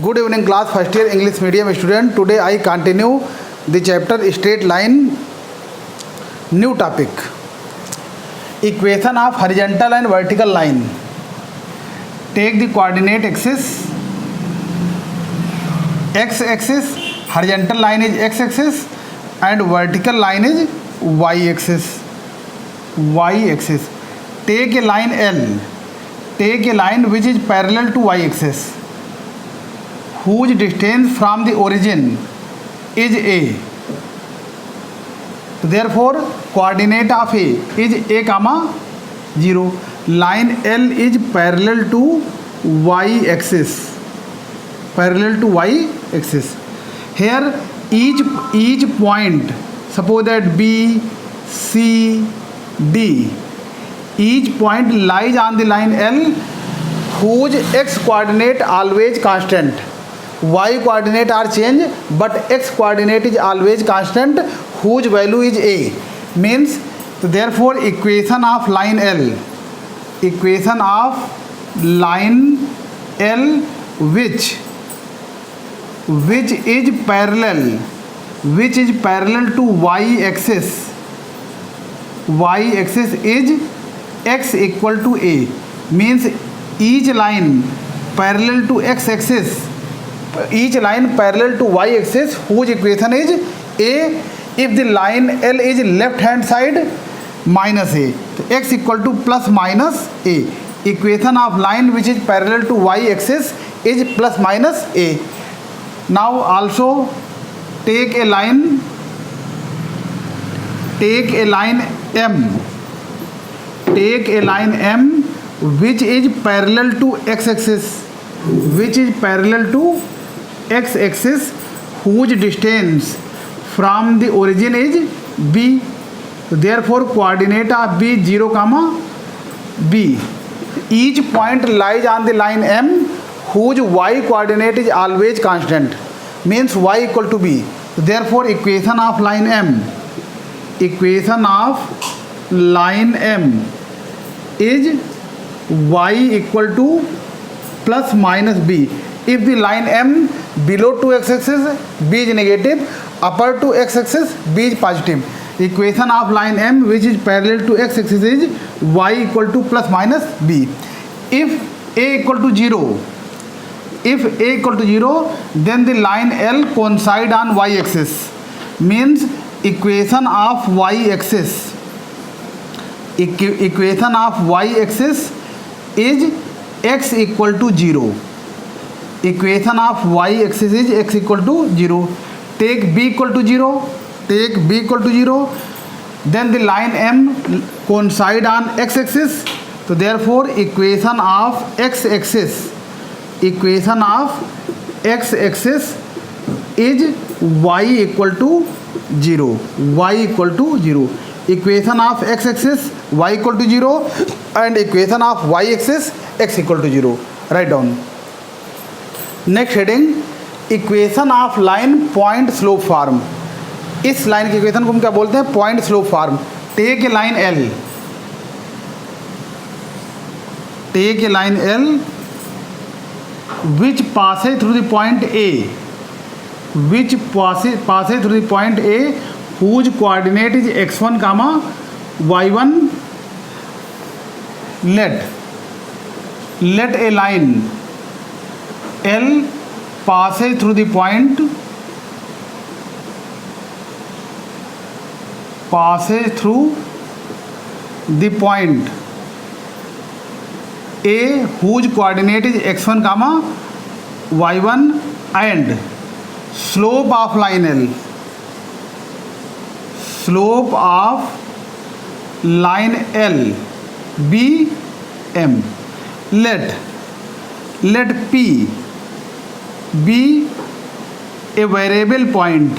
Good evening class, first year English medium student. Today I continue the chapter straight line. New topic, equation of horizontal and vertical line. Take the coordinate axis, x axis, horizontal line is x axis and vertical line is y axis. Take a line L, take a line which is parallel to y axis, whose distance from the origin is a. Therefore coordinate of a is a comma 0. Line L is parallel to y axis, here each point, suppose that B, C, D, each point lies on the line L whose x coordinate always constant. Y coordinate are changed but x coordinate is always constant, whose value is a. Means therefore equation of line L, which is parallel to y axis is x equal to a. Means each line parallel to x axis, each line parallel to y axis whose equation is a. If the line L is left hand side, minus a, so x equal to plus minus a. Equation of line which is parallel to y axis is plus minus a. Now also take a line M, which is parallel to x axis, whose distance from the origin is b. Therefore coordinate of b 0 comma b. Each point lies on the line M whose y coordinate is always constant, means y equal to b. Therefore equation of line M is y equal to plus minus b. If the line M below to x axis, b is negative, upper to x axis, b is positive. Equation of line M which is parallel to x axis is y equal to plus minus b. If a equal to 0, then the line L coincide on y axis. Means equation of y axis is x equal to 0. Equation of y axis is x equal to 0. Take b equal to 0, then the line M coincide on x axis. So therefore equation of x axis is y equal to 0. Equation of x axis y equal to 0 and equation of y axis x equal to 0. Write down. Next heading, equation of line point slope form. इस line की equation को हम क्या बोलते हैं? Point slope form. Take a line L which passes through the point A, whose coordinate is x1 comma y1. Let a line L passes through the point A whose coordinate is x1 comma y1 and slope of line L be m. Let P be a variable point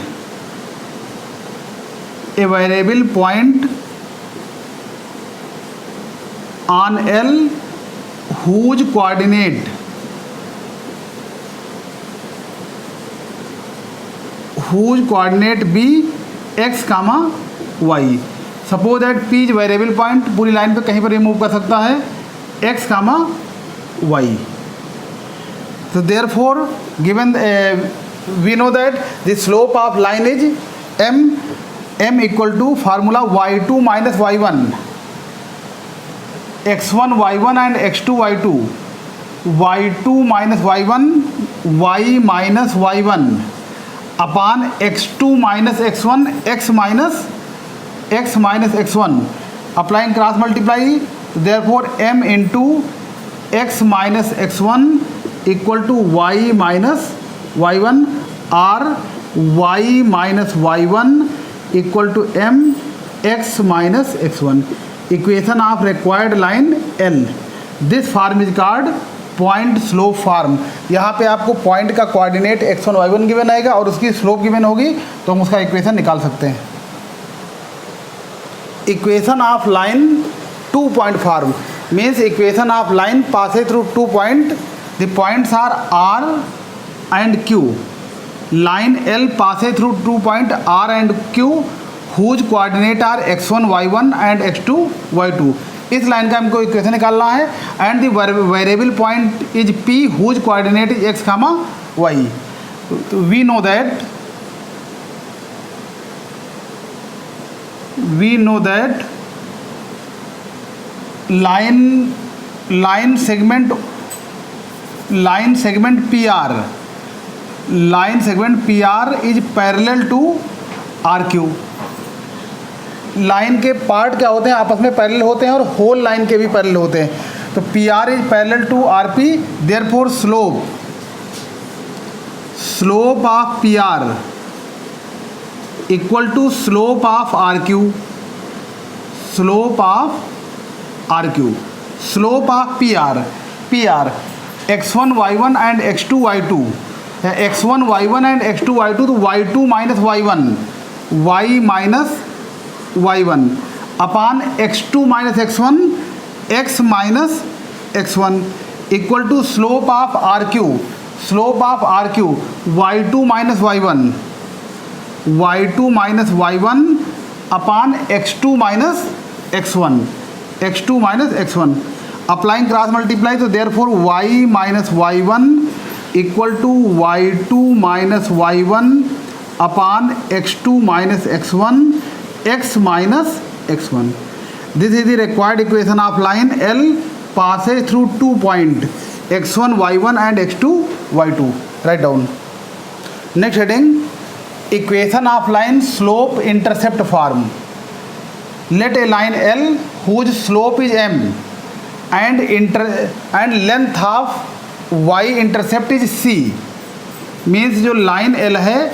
on L whose coordinate be x comma y. Suppose that P is variable point, पूरी line पे कहीं पर remove कर सकता है x comma y. So therefore given we know that the slope of line is m equal to formula y2 minus y1, x1 y1 and x2 y2, y2 minus y1 y minus y1 upon x2 minus x1 x minus x1, applying cross multiply, therefore m into x minus x1 equal to y minus y1 or y minus y1 equal to m x minus x1. Equation of required line L. This form is called point slope form. यहाँ पे आपको point का coordinate x1 y1 given आएगा और उसकी slope given होगी, तो हम उसका इक्वेशन निकाल सकते हैं. Equation of line 2 point form means equation of line passes through 2 point. The points are R and Q. Line L passes through 2 points R and Q whose coordinate are x1 y1 and x2 y2. इस line का हमको equation निकालना है. And the variable point is P whose coordinate is x, y. We know that line segment PR is parallel to RQ. Line के part क्या होते हैं, आपस में पैरेलल होते हैं और होल लाइन के भी पैरेलल होते हैं. तो PR is parallel to RP, therefore slope of PR equal to slope of RQ. Slope of PR x1 y1 and x2 y2, x1 y1 and x2 y2, तो y2 minus y1 y minus y1 upon x2 minus x1 x minus x1 equal to slope of RQ y2 minus y1 upon x2 minus x1 applying cross multiply, so therefore y minus y1 equal to y2 minus y1 upon x2 minus x1 x minus x1. This is the required equation of line L passes through 2 points x1 y1 and x2 y2. Write down. Next heading, equation of line slope intercept form. Let a line L whose slope is m and length of y intercept is c. Means जो line L है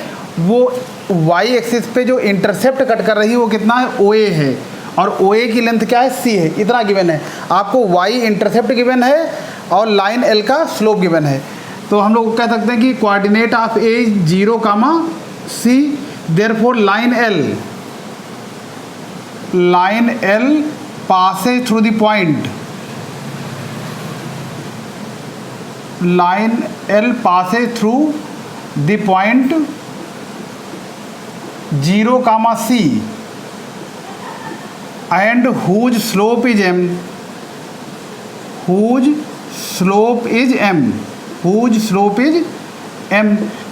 वो y axis पे जो intercept cut कर रही है वो कितना है, OA है, और OA की लेंथ क्या है, C है. इतना गिवन है आपको, y इंटरसेप्ट गिवन है और लाइन L का स्लोप गिवन है. तो हम लोग कह सकते हैं कि coordinate of A 0, C, therefore line L passes through the point. Line L passes through the point 0, C and whose slope is m.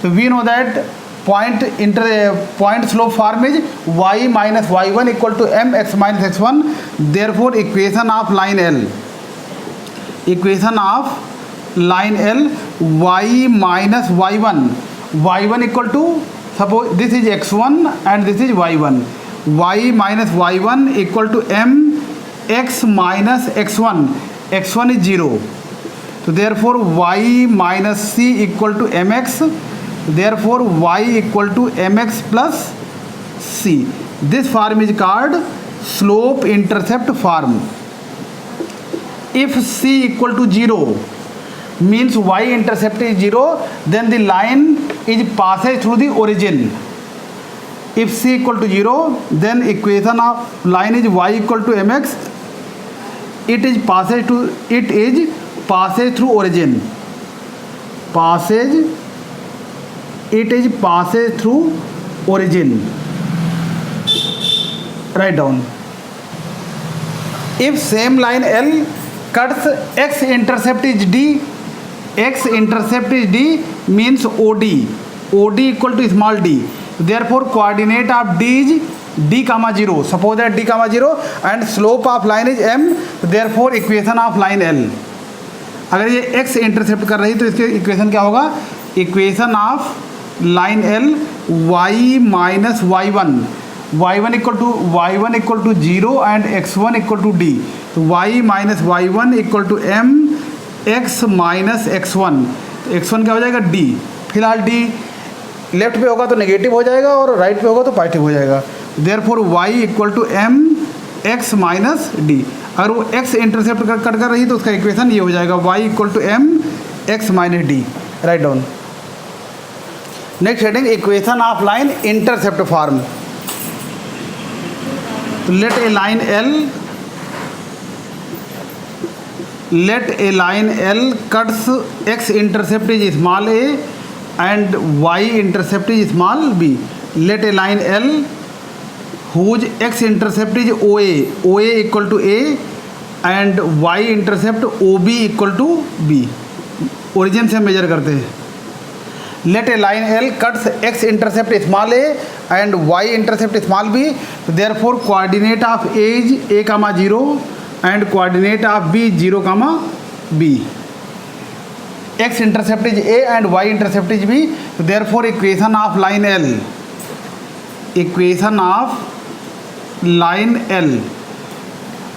So we know that point slope form is y minus y1 equal to m x minus x1. Therefore equation of line L y minus y1 equal to, suppose this is x1 and this is y1, y minus y1 equal to m x minus x1 is 0. So therefore y minus c equal to mx, therefore y equal to mx plus c. This form is called slope intercept form. If c equal to 0 means y intercept is 0, then the line is passes through the origin. If c equal to 0, then equation of line is y equal to mx. It is passes through origin. It is passes through origin. Write down. If same line L cuts x intercept is d, x intercept is d means OD. OD equal to small d. Therefore coordinate of d is d comma 0. Suppose that d comma 0 and slope of line is m. Therefore equation of line L. अगर ये x intercept कर रही तो इसके equation क्या होगा? Equation of line L y minus y1 equal to 0 and x1 equal to d. तो y minus y1 equal to m x minus x1. x1 क्या हो जाएगा? d. फिलहाल d लेफ्ट पे होगा तो नेगेटिव हो जाएगा और राइट पे होगा तो पॉजिटिव हो जाएगा. Therefore y equal to m x minus d. अगर वो x इंटरसेप्ट कट कर रही तो उसका इक्वेशन ये हो जाएगा y equal to m x minus d. Write down. Next heading equation of line intercept form. तो let a line L cuts x intercept is small a and y intercept is small b. Let a line L whose x intercept is OA equal to a and y intercept OB equal to b. Origin से major करते हैं. Let a line L cuts x intercept small a and y intercept small b. Therefore coordinate of a is a comma 0 and coordinate of b 0 comma b. x intercept is a and y intercept is b. Therefore equation of line L. Equation of line L.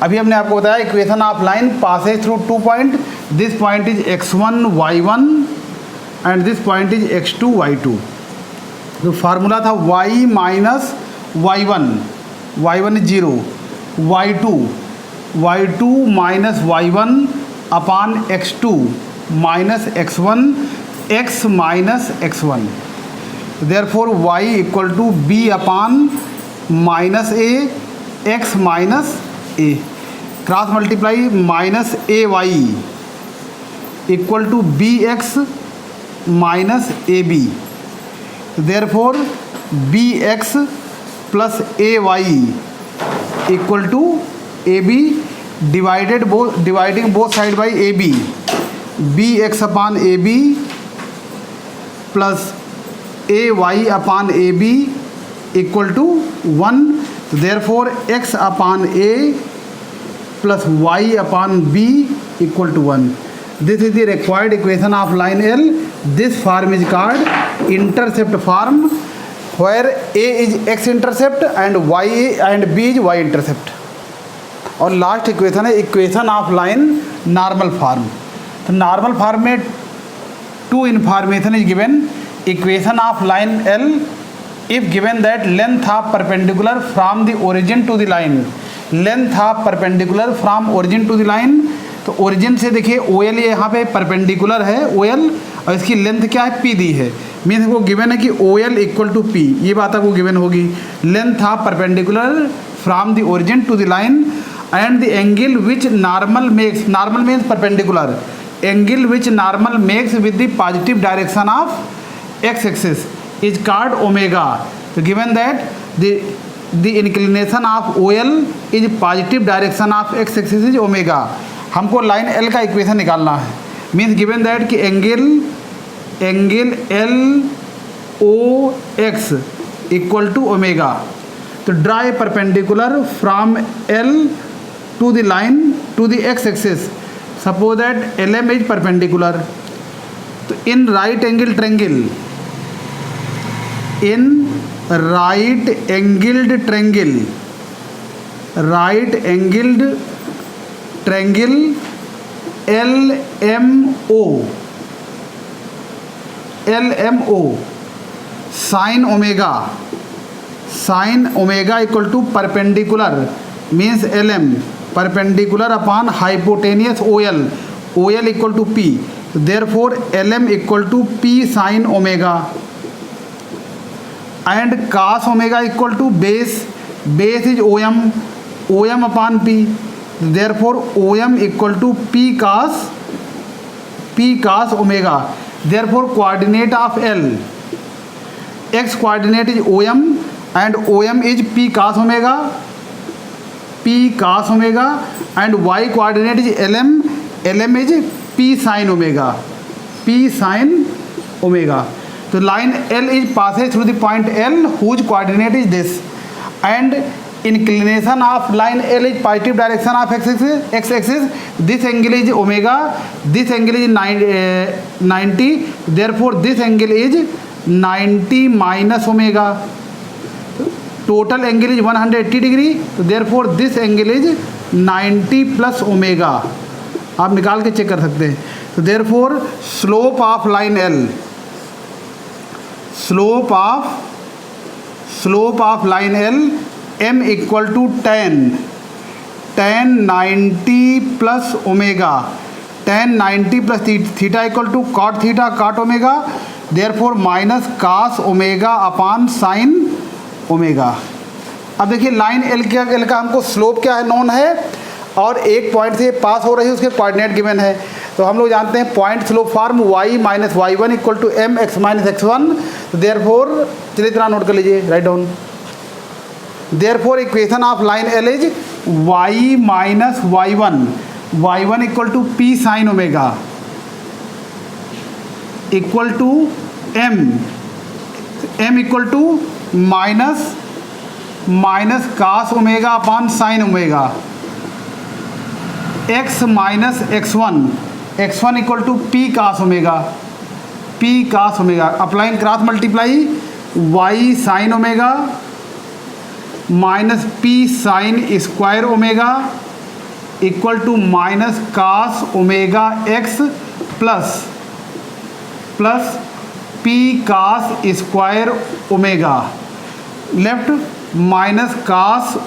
अभी हमने आपको बताया equation of line passes through 2 point. This point is x1 y1 and this point is x2 y2. तो formula था y minus y1 is 0, y2 minus y1 upon x2 minus x1 x minus x1. Therefore y equal to b upon minus a x minus a. Cross multiply minus a y equal to b x minus A B. Therefore b x plus a y equal to a b dividing both side by a b. B x upon a b plus a y upon a b equal to 1. Therefore x upon a plus y upon b equal to 1. This is the required equation of line L. This form is called intercept form where a is x intercept and y and b is y intercept. और last equation है equation of line normal form. तो normal form में 2 information is given. Equation of line L if given that length of perpendicular from the origin to the line. Length of perpendicular from origin to the line. तो origin से देखिए OL यहाँ पे perpendicular है OL और इसकी length क्या है P दी है. मीन्स वो गिवन है कि OL इक्वल टू P. ये बात आपको गिवन होगी. Length of perpendicular from the origin to the line and the angle which normal makes. Normal means perpendicular. Angle which normal makes with the positive direction of x axis is called omega. तो given that the inclination of OL is positive direction of x axis is omega. हमको line L का equation निकालना है. Means given that कि angle L O X equal to omega. तो draw a perpendicular from L to the line to the x axis. Suppose that LM is perpendicular. तो in right angle triangle right angled triangle LMO sin omega equal to perpendicular means LM perpendicular upon hypotenuse OL equal to P. Therefore LM equal to P sin omega. And cos omega equal to base is OM upon P. Therefore OM equal to P cos omega. Therefore coordinate of L, x coordinate is OM and OM is P cos omega and y coordinate is LM is P sin omega. p sin omega. So line L is passes through the point L whose coordinate is this, and inclination of line L is positive direction of x-axis. This angle is omega, this angle is 90, therefore this angle is 90 minus omega. Total angle is 180 degree, so therefore this angle is 90 plus omega. आप निकाल के check कर सकते हैं. तो therefore slope of line L, slope of line L, m equal to tan 90 plus omega. Tan 90 plus theta equal to cot theta cot omega, therefore minus cos omega upon sin omega. अब देखिए line L का हमको slope क्या है known है, और एक point से पास हो रही है, उसके कोऑर्डिनेट गिवन है. तो हम लोग जानते हैं point slope form y minus y1 equal to m x minus x1. Therefore चलिए इतना नोट कर लीजिए, write down. Therefore equation of line l is y minus y1 equal to p sine omega equal to m equal to minus cos omega upon sine omega. x minus x1 equal to p cos omega. Applying cross multiply y sine omega minus p sine square omega equal to minus cos omega x plus p cos square omega. Left minus cos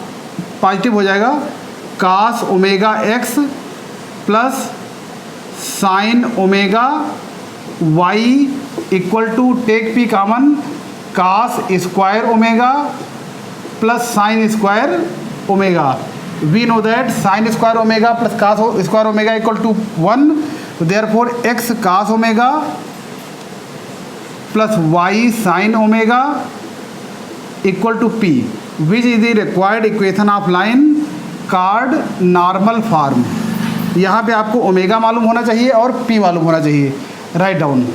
positive हो जाएगा, cos omega x plus sine omega y equal to take p common cos square omega plus sine square omega. We know that sine square omega plus cos square omega equal to 1. Therefore x cos omega plus y sine omega equal to p, which is the required equation of line called normal form. यहाँ पे आपको omega मालूम होना चाहिए और p मालूम होना चाहिए, राइट डाउन.